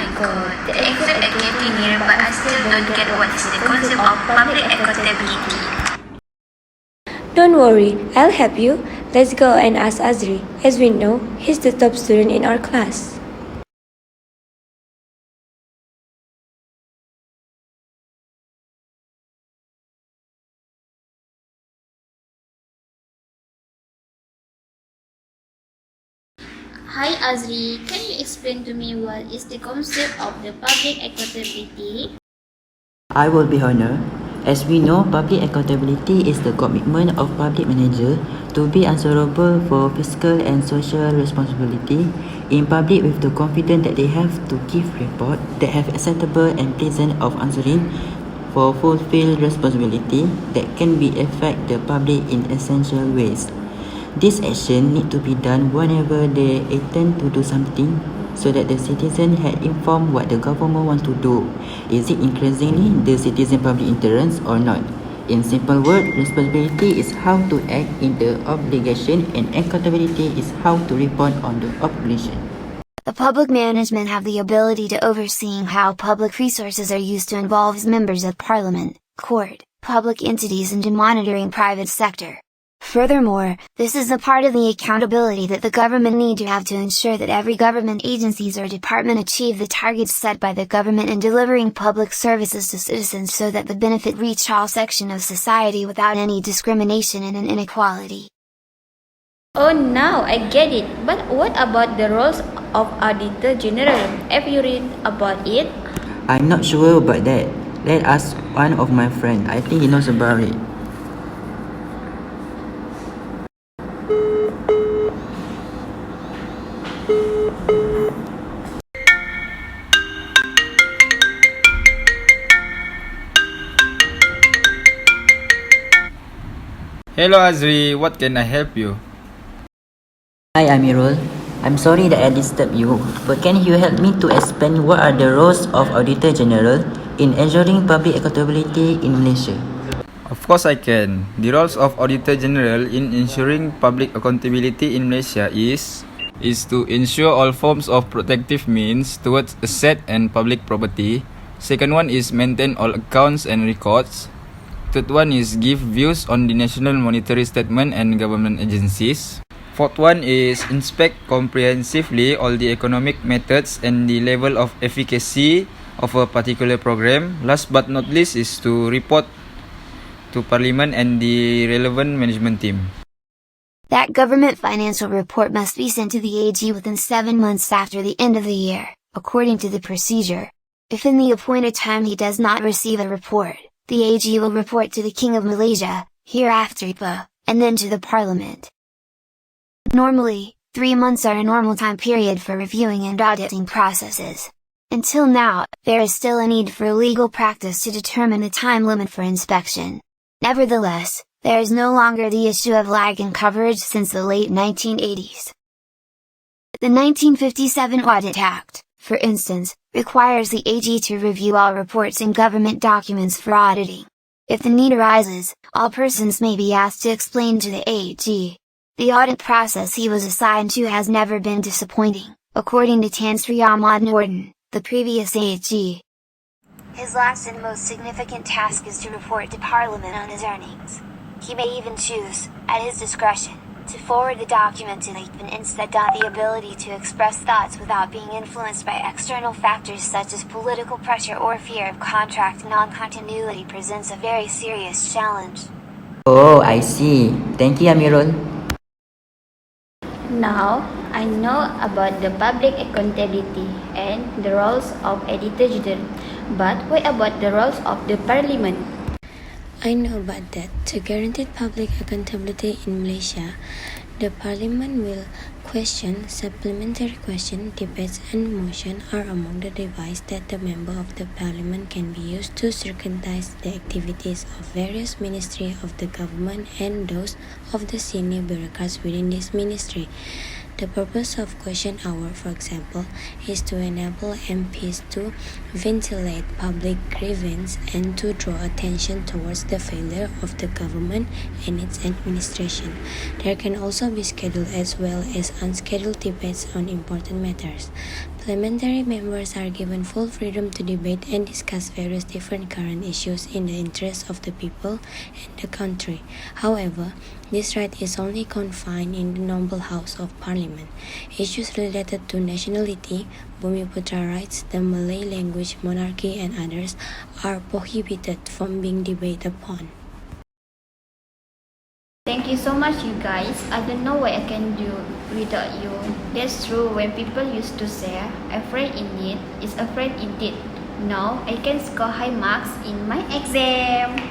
my god, the exam is getting near but I still don't get what is the concept of public accountability. Don't worry, I'll help you. Let's go and ask Azri. As we know, he's the top student in our class. Hi Azri, can you explain to me what is the concept of the public accountability? I will be honored. As we know, public accountability is the commitment of public manager to be answerable for fiscal and social responsibility in public with the confidence that they have to give report that have acceptable and pleasant of answering for fulfill responsibility that can be affect the public in essential ways. This action need to be done whenever they intend to do something so that the citizen had informed what the government want to do. Is it increasingly the citizen public interest or not? In simple words, responsibility is how to act in the obligation and accountability is how to report on the obligation. The public management have the ability to overseeing how public resources are used to involve members of parliament, court, public entities and to monitoring private sector. Furthermore, this is a part of the accountability that the government need to have to ensure that every government agencies or department achieve the targets set by the government in delivering public services to citizens so that the benefit reach all sections of society without any discrimination and inequality. Oh, now I get it. But what about the roles of Auditor General? Have you read about it? I'm not sure about that. Let us ask one of my friends. I think he knows about it. Hello Azri, what can I help you? Hi Amirul, I'm sorry that I disturbed you, but can you help me to explain what are the roles of Auditor General in ensuring public accountability in Malaysia? Of course I can. The roles of Auditor General in ensuring public accountability in Malaysia is to ensure all forms of protective means towards asset and public property. Second one is maintain all accounts and records. Third one is give views on the National Monetary Statement and government agencies. Fourth one is inspect comprehensively all the economic methods and the level of efficacy of a particular program. Last but not least is to report to Parliament and the relevant management team. That government financial report must be sent to the AG within 7 months after the end of the year, according to the procedure. If in the appointed time he does not receive a report, the AG will report to the King of Malaysia, hereafter PA, and then to the Parliament. Normally, 3 months are a normal time period for reviewing and auditing processes. Until now, there is still a need for legal practice to determine the time limit for inspection. Nevertheless, there is no longer the issue of lag in coverage since the late 1980s. The 1957 Audit Act, for instance, requires the AG to review all reports and government documents for auditing. If the need arises, all persons may be asked to explain to the AG. The audit process he was assigned to has never been disappointing, according to Tan Sri Ahmad Norden, the previous AG. His last and most significant task is to report to Parliament on his earnings. He may even choose, at his discretion, to forward the document to the and instead the ability to express thoughts without being influenced by external factors such as political pressure or fear of contract non-continuity presents a very serious challenge. Oh, I see. Thank you Amirul. Now, I know about the public accountability and the roles of Auditor General. But what about the roles of the Parliament? I know about that. To guarantee public accountability in Malaysia, the Parliament will question, supplementary question, debates and motion are among the devices that the member of the Parliament can be used to scrutinize the activities of various ministries of the government and those of the senior bureaucrats within this ministry. The purpose of question hour, for example, is to enable MPs to ventilate public grievance and to draw attention towards the failure of the government and its administration. There can also be scheduled as well as unscheduled debates on important matters. Parliamentary members are given full freedom to debate and discuss various different current issues in the interest of the people and the country. However, this right is only confined in the noble House of Parliament. Issues related to nationality, Bumiputra rights, the Malay language, monarchy, and others are prohibited from being debated upon. Thank you so much, you guys. I don't know what I can do without you. That's true. When people used to say, "A friend in need is a friend indeed." Now I can score high marks in my exam.